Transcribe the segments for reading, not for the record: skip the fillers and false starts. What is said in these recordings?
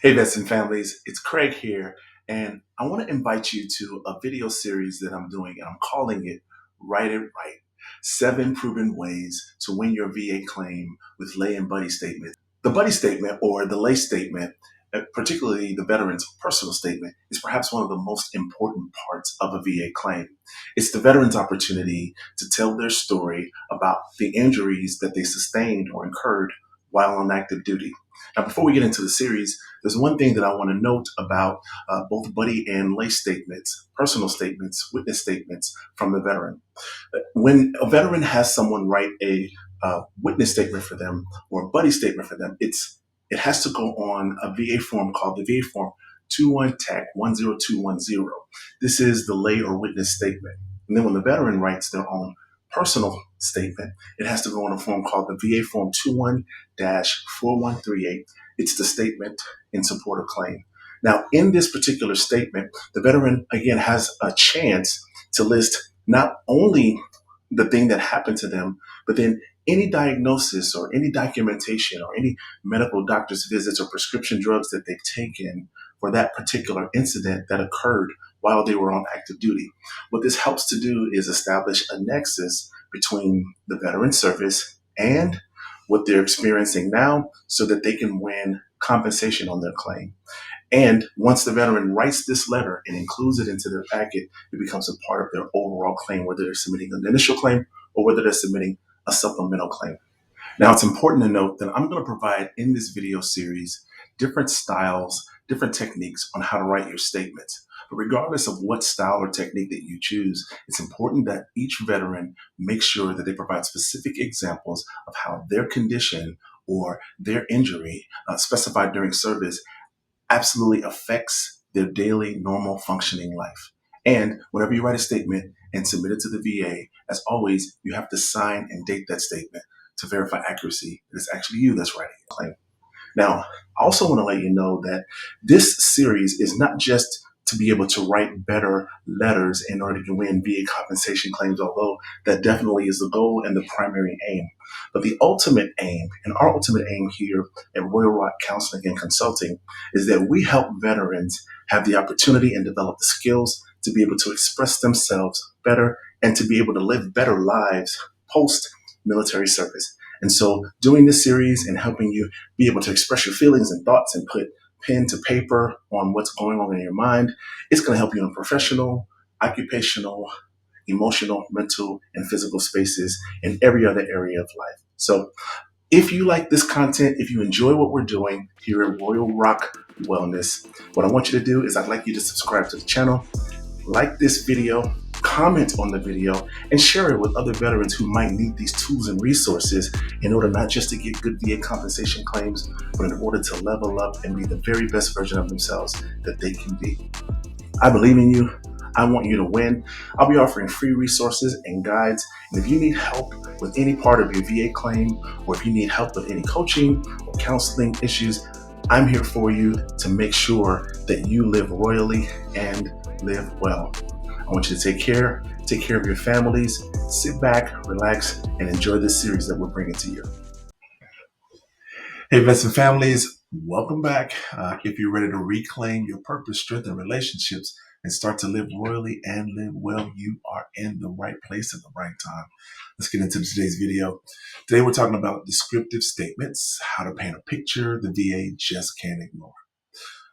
Hey, vets and families, it's Craig here, and I want to invite you to a video series that I'm doing, and I'm calling it Write It Right: 7 Proven Ways to Win Your VA Claim with Lay and Buddy Statements. The Buddy Statement, or the Lay Statement, particularly the veteran's personal statement, is perhaps one of the most important parts of a VA claim. It's the veteran's opportunity to tell their story about the injuries that they sustained or incurred while on active duty. Now, before we get into the series, there's one thing that I want to note about both buddy and lay statements, personal statements, witness statements from the veteran. When a veteran has someone write a witness statement for them or a buddy statement for them, it has to go on a VA form called the VA form 21-TAC 10210. This is the lay or witness statement. And then when the veteran writes their own personal statement, it has to go on a form called the VA form 21-4138. It's the statement in support of claim. Now, in this particular statement, the veteran again has a chance to list not only the thing that happened to them, but then any diagnosis or any documentation or any medical doctor's visits or prescription drugs that they've taken for that particular incident that occurred while they were on active duty. What this helps to do is establish a nexus between the veteran service and what they're experiencing now so that they can win compensation on their claim. And once the veteran writes this letter and includes it into their packet, it becomes a part of their overall claim, whether they're submitting an initial claim or whether they're submitting a supplemental claim. Now, it's important to note that I'm going to provide in this video series different styles, different techniques on how to write your statements. But regardless of what style or technique that you choose, it's important that each veteran make sure that they provide specific examples of how their condition or their injury specified during service absolutely affects their daily normal functioning life. And whenever you write a statement and submit it to the VA, as always, you have to sign and date that statement to verify accuracy that it's actually you that's writing a claim. Now, I also want to let you know that this series is not just to be able to write better letters in order to win VA compensation claims, although that definitely is the goal and the primary aim. But the ultimate aim, and our ultimate aim here at Royal Rock Counseling and Consulting, is that we help veterans have the opportunity and develop the skills to be able to express themselves better and to be able to live better lives post military service. And so doing this series and helping you be able to express your feelings and thoughts and put pen to paper on what's going on in your mind, it's going to help you in professional, occupational, emotional, mental, and physical spaces in every other area of life. So if you like this content, if you enjoy what we're doing here at Royal Rock Wellness, what I want you to do is I'd like you to subscribe to the channel, like this video, comment on the video, and share it with other veterans who might need these tools and resources in order not just to get good VA compensation claims, but in order to level up and be the very best version of themselves that they can be. I believe in you. I want you to win. I'll be offering free resources and guides. And if you need help with any part of your VA claim, or if you need help with any coaching or counseling issues, I'm here for you to make sure that you live royally and live well. I want you to take care of your families, sit back, relax, and enjoy this series that we're bringing to you. Hey, vets and families, welcome back. If you're ready to reclaim your purpose, strengthen relationships, and start to live royally and live well, you are in the right place at the right time. Let's get into today's video. Today we're talking about descriptive statements, how to paint a picture the VA just can't ignore.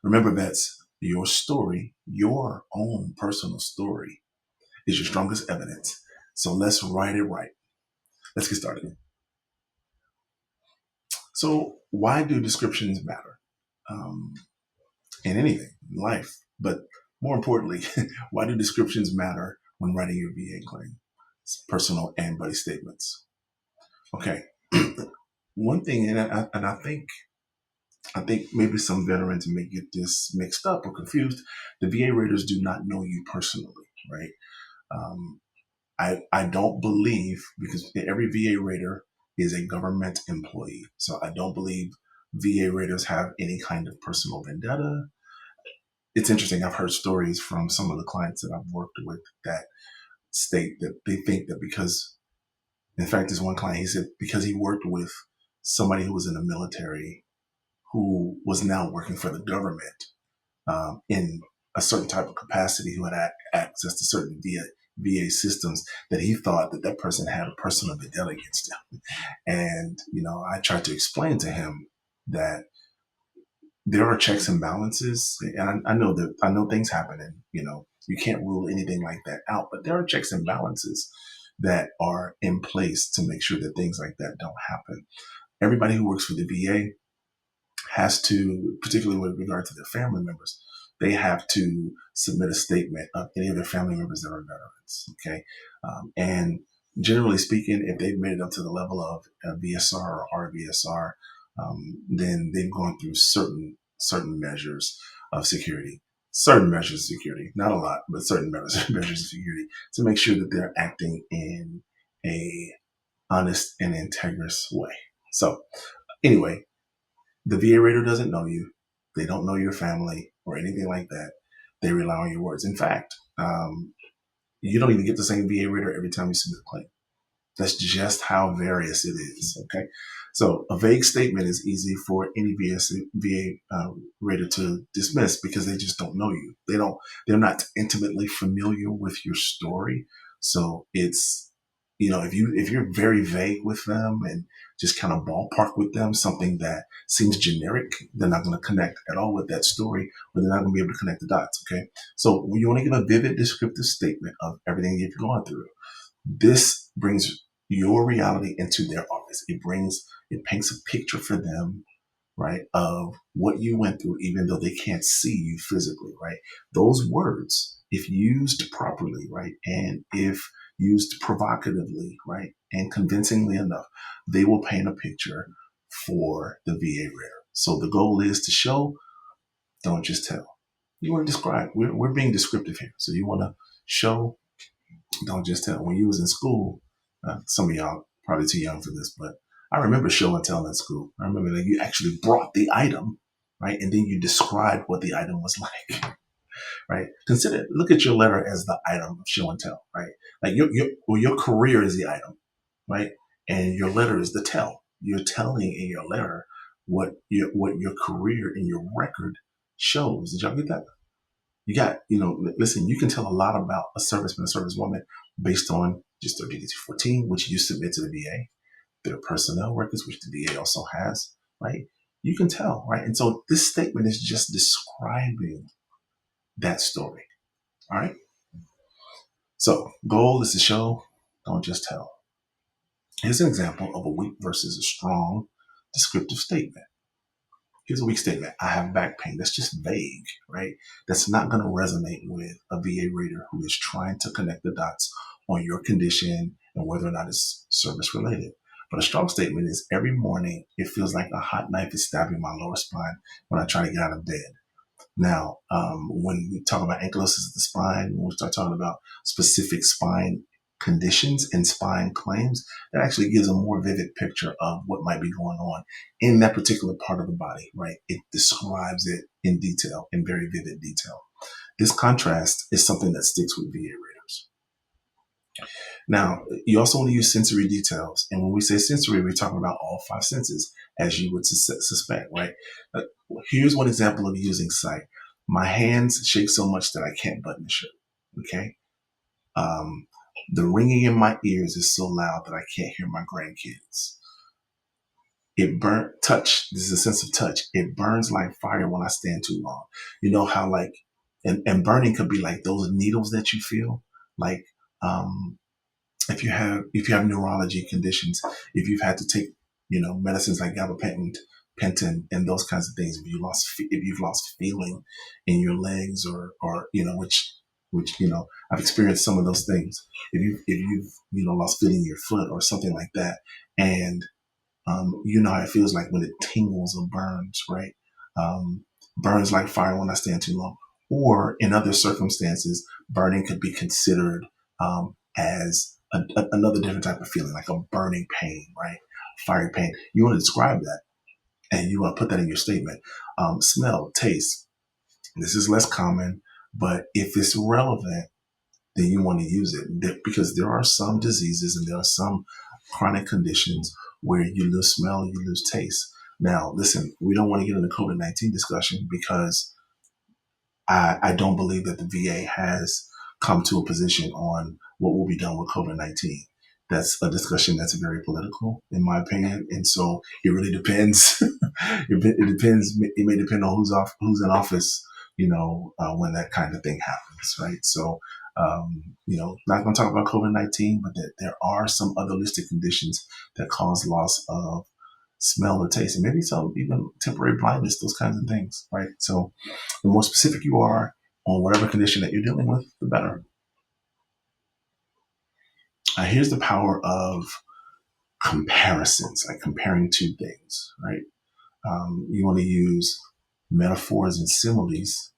Remember, vets, your story, your own personal story, is your strongest evidence. So let's write it right. Let's get started. So why do descriptions matter? In anything, in life. But more importantly, why do descriptions matter when writing your VA claim? It's personal and buddy statements. Okay. One thing, and I think maybe some veterans may get this mixed up or confused. The VA raters do not know you personally, right? I don't believe, because every VA rater is a government employee, so I don't believe VA raters have any kind of personal vendetta. It's interesting. I've heard stories from some of the clients that I've worked with that state that they think that because, in fact, this one client, he said because he worked with somebody who was in the military who was now working for the government in a certain type of capacity, who had access to certain VA systems, that he thought that that person had a personal vendetta against him. And, I tried to explain to him that there are checks and balances. And I know things happen, and, you can't rule anything like that out, but there are checks and balances that are in place to make sure that things like that don't happen. Everybody who works for the VA has to, particularly with regard to their family members, they have to submit a statement of any of their family members that are veterans. Okay. And generally speaking, if they've made it up to the level of VSR or RVSR, then they've gone through certain measures of security, not a lot, but certain measures of security, to make sure that they're acting in a honest and integrous way. So anyway, the VA rater doesn't know you. They don't know your family or anything like that. They rely on your words. In fact, you don't even get the same VA rater every time you submit a claim. That's just how various it is. Okay. So a vague statement is easy for any VA rater to dismiss because they just don't know you. They're not intimately familiar with your story. So it's, if you're very vague with them and just kind of ballpark with them, something that seems generic, they're not going to connect at all with that story, or they're not going to be able to connect the dots. Okay. So you want to give a vivid descriptive statement of everything you've gone through. This brings your reality into their office. It paints a picture for them, right, of what you went through, even though they can't see you physically, right? Those words, if used properly, right, and if used provocatively, right, and convincingly enough, they will paint a picture for the VA reader. So the goal is to show, don't just tell. You want to describe. We're being descriptive here. So you want to show, don't just tell. When you was in school, some of y'all probably too young for this, but I remember show and tell in school. I remember that you actually brought the item, right? And then you described what the item was like, right? Look at your letter as the item of show and tell, right? Like your career is the item, right? And your letter is the tell. You're telling in your letter what your career and your record shows. Did y'all get that? You got, listen, you can tell a lot about a serviceman, a servicewoman based on just their DD-14, which you submit to the VA, their personnel records, which the VA also has, right? You can tell, right? And so this statement is just describing that story, all right? So goal is to show, don't just tell. Here's an example of a weak versus a strong descriptive statement. Here's a weak statement. I have back pain. That's just vague, right? That's not going to resonate with a VA rater who is trying to connect the dots on your condition and whether or not it's service related. But a strong statement is every morning it feels like a hot knife is stabbing my lower spine when I try to get out of bed. Now, when we talk about ankylosis of the spine, when we start talking about specific spine conditions and spine claims, that actually gives a more vivid picture of what might be going on in that particular part of the body, right? It describes it in detail, in very vivid detail. This contrast is something that sticks with VA raters. Now, you also want to use sensory details. And when we say sensory, we're talking about all five senses, as you would suspect, right? Here's one example of using sight. My hands shake so much that I can't button the shirt, okay? The ringing in my ears is so loud that I can't hear my grandkids. Touch. This is a sense of touch. It burns like fire when I stand too long. You know how and burning could be like those needles that you feel, like, if you have neurology conditions, if you've had to take, medicines like gabapentin, and those kinds of things, if you've lost feeling in your legs or which I've experienced some of those things. If you've lost feeling in your foot or something like that, and you know how it feels like when it tingles or burns, right? Burns like fire when I stand too long. Or in other circumstances, burning could be considered as another different type of feeling, like a burning pain, right? Fiery pain. You want to describe that, and you want to put that in your statement. Smell, taste. This is less common, but if it's relevant, then you want to use it, because there are some diseases and there are some chronic conditions where you lose smell, you lose taste. Now, listen, we don't want to get into COVID-19 discussion because I don't believe that the VA has come to a position on what will be done with COVID-19. That's a discussion that's very political, in my opinion, and so it really depends. It depends. It may depend on who's in office, when that kind of thing happens, right? So, not going to talk about COVID-19, but that there are some other listed conditions that cause loss of smell or taste, and maybe some even temporary blindness, those kinds of things, right? So the more specific you are on whatever condition that you're dealing with, the better. Here's the power of comparisons, like comparing two things, right? You want to use metaphors and similes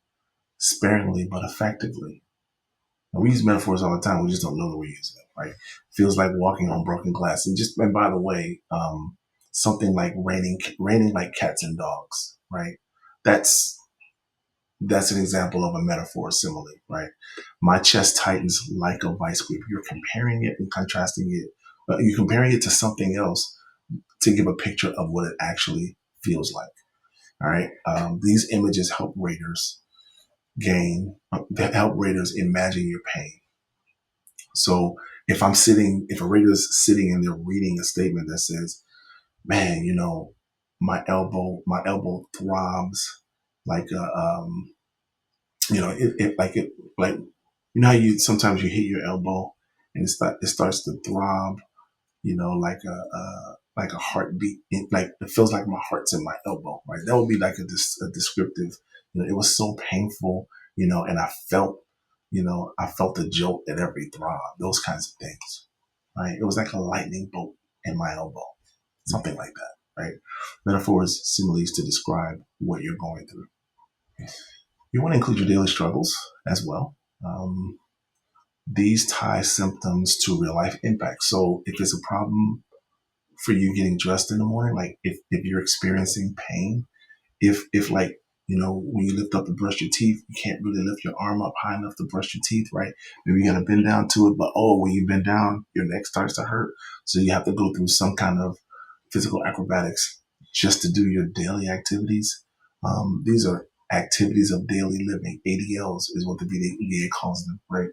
sparingly but effectively. And we use metaphors all the time. We just don't know that we're using them, right? Feels like walking on broken glass. And by the way, something like raining like cats and dogs, right? That's That's an example of a metaphor simile, right? My chest tightens like a vice grip. You're comparing it and contrasting it. You're comparing it to something else to give a picture of what it actually feels like. All right. These images help readers imagine your pain. So if a reader's sitting and they're reading a statement that says, man, my elbow throbs like like how you sometimes you hit your elbow and it starts to throb, like a heartbeat. Like it feels like my heart's in my elbow, right? That would be like a descriptive. It was so painful, and I felt the jolt at every throb. Those kinds of things, right? It was like a lightning bolt in my elbow, something like that, right? Metaphors, similes to describe what you're going through. You want to include your daily struggles as well. Um, these tie symptoms to real life impact. So if it's a problem for you getting dressed in the morning, like if you're experiencing pain, if like, when you lift up to brush your teeth, you can't really lift your arm up high enough to brush your teeth, right? Maybe you got to bend down to it, but when you bend down, your neck starts to hurt. So you have to go through some kind of physical acrobatics just to do your daily activities. These are activities of daily living. ADLs is what the VA calls them, right?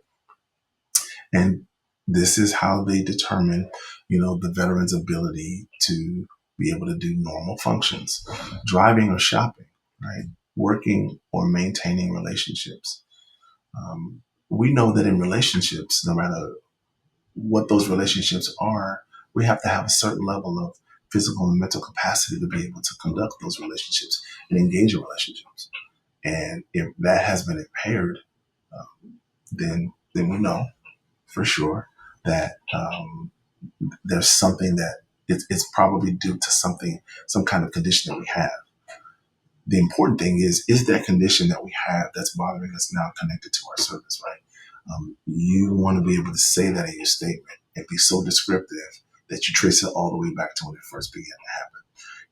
And this is how they determine, the veteran's ability to be able to do normal functions, driving or shopping, right? Working or maintaining relationships. We know that in relationships, no matter what those relationships are, we have to have a certain level of physical and mental capacity to be able to conduct those relationships and engage in relationships. And if that has been impaired, then we know for sure that there's something that it's probably due to some kind of condition that we have. The important thing is that condition that we have that's bothering us now connected to our service, right? You want to be able to say that in your statement and be so descriptive that you trace it all the way back to when it first began to happen.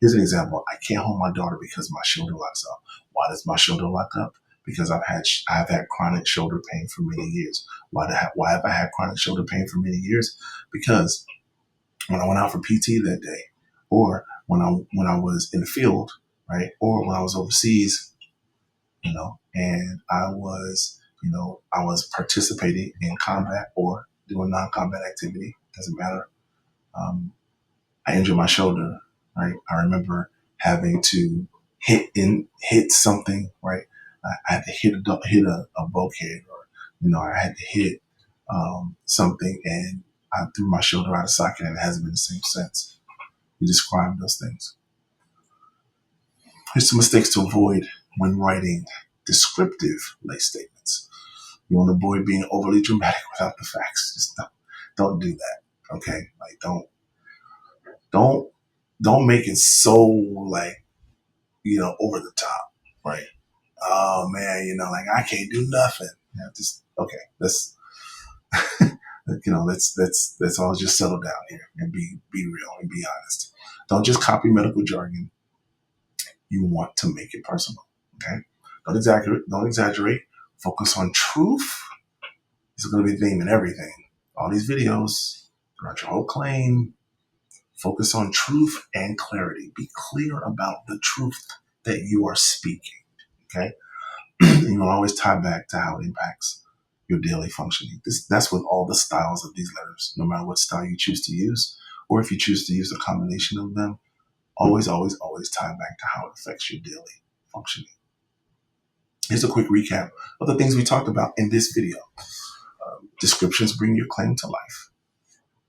Here's an example. I can't hold my daughter because my shoulder locks up. Why does my shoulder lock up? Because I've had chronic shoulder pain for many years. Why have I had chronic shoulder pain for many years? Because when I went out for PT that day, or when I was in the field, right, or when I was overseas, and I was participating in combat or doing non-combat activity, doesn't matter. Um, I injured my shoulder, right? I remember having to hit something, right? I had to hit a bulkhead, or I had to hit something, and I threw my shoulder out of socket, and it hasn't been the same since. You described those things. Here's some mistakes to avoid when writing descriptive lay statements. You want to avoid being overly dramatic without the facts. Just don't do that. Okay, like don't don't make it so like over the top, right? Oh man, like I can't do nothing. Just okay. Let's all just settle down here and be real and be honest. Don't just copy medical jargon. You want to make it personal. Okay. Don't exaggerate. Don't exaggerate. Focus on truth. It's going to be the theme in everything. All these videos throughout your whole claim. Focus on truth and clarity. Be clear about the truth that you are speaking. Okay? And you'll always tie back to how it impacts your daily functioning. That's with all the styles of these letters, no matter what style you choose to use, or if you choose to use a combination of them, always, always, always tie back to how it affects your daily functioning. Here's a quick recap of the things we talked about in this video. Descriptions bring your claim to life.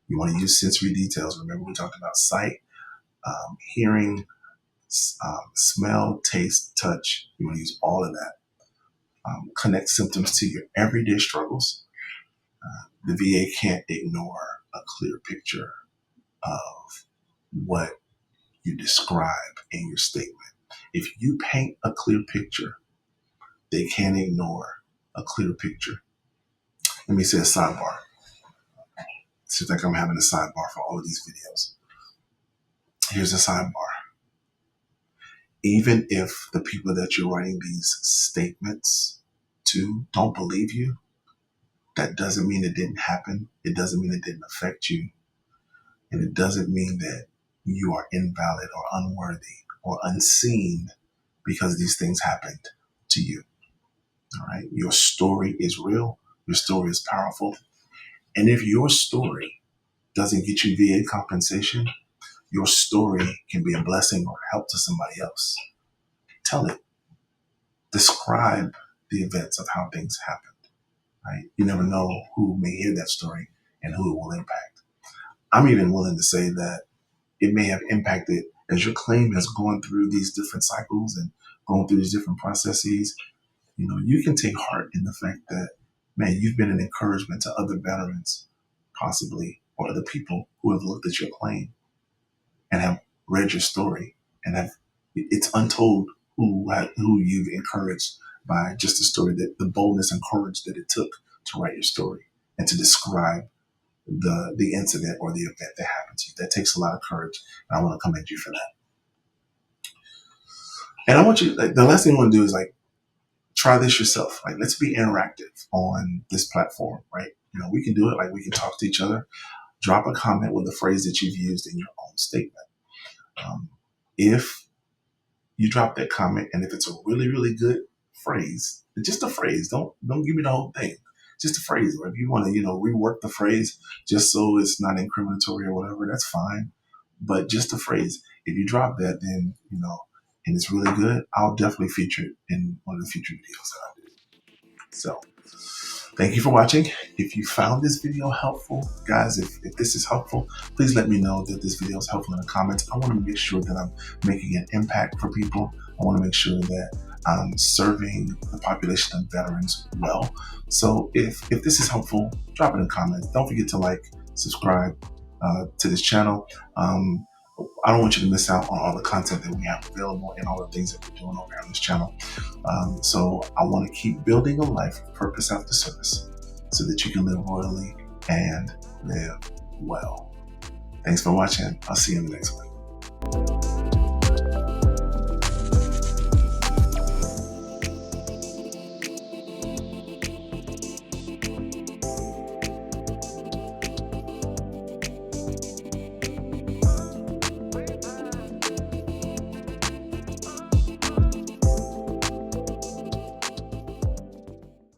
You want to use sensory details. Remember, we talked about sight, hearing, smell, taste, touch. You want to use all of that. Connect symptoms to your everyday struggles. The VA can't ignore a clear picture of what you describe in your statement. If you paint a clear picture, they can't ignore a clear picture. Let me say a sidebar. Seems like I'm having a sidebar for all of these videos. Here's a sidebar. Even if the people that you're writing these statements to don't believe you, that doesn't mean it didn't happen. It doesn't mean it didn't affect you. And it doesn't mean that you are invalid or unworthy or unseen because these things happened to you. All right. Your story is real. Your story is powerful. And if your story doesn't get you VA compensation, your story can be a blessing or help to somebody else. Tell it. Describe the events of how things happened. Right? You never know who may hear that story and who it will impact. I'm even willing to say that it may have impacted as your claim has gone through these different cycles and going through these different processes. You know, you can take heart in the fact that, man, you've been an encouragement to other veterans, possibly, or other people who have looked at your claim and have read your story and have, it's untold who you've encouraged by just the story, that the boldness and courage that it took to write your story and to describe the incident or the event that happened to you. That takes a lot of courage, and I want to commend you for that. And I want you, like, the last thing I want to do is like, try this yourself. Like, let's be interactive on this platform, right? You know, we can do it. Like, we can talk to each other. Drop a comment with a phrase that you've used in your own statement. If you drop that comment, and if it's a really, really good phrase, just a phrase, don't give me the whole thing, just a phrase. Or if you want to, rework the phrase just so it's not incriminatory or whatever, that's fine. But just a phrase. If you drop that, then, and it's really good, I'll definitely feature it in one of the future videos that I do. So thank you for watching. If you found this video helpful, guys, if this is helpful, please let me know that this video is helpful in the comments. I want to make sure that I'm making an impact for people. I want to make sure that I'm serving the population of veterans well. So if this is helpful, drop it in the comments. Don't forget to like, subscribe to this channel. I don't want you to miss out on all the content that we have available and all the things that we're doing over here on this channel. So I want to keep building a life of purpose after service so that you can live royally and live well. Thanks for watching. I'll see you in the next one.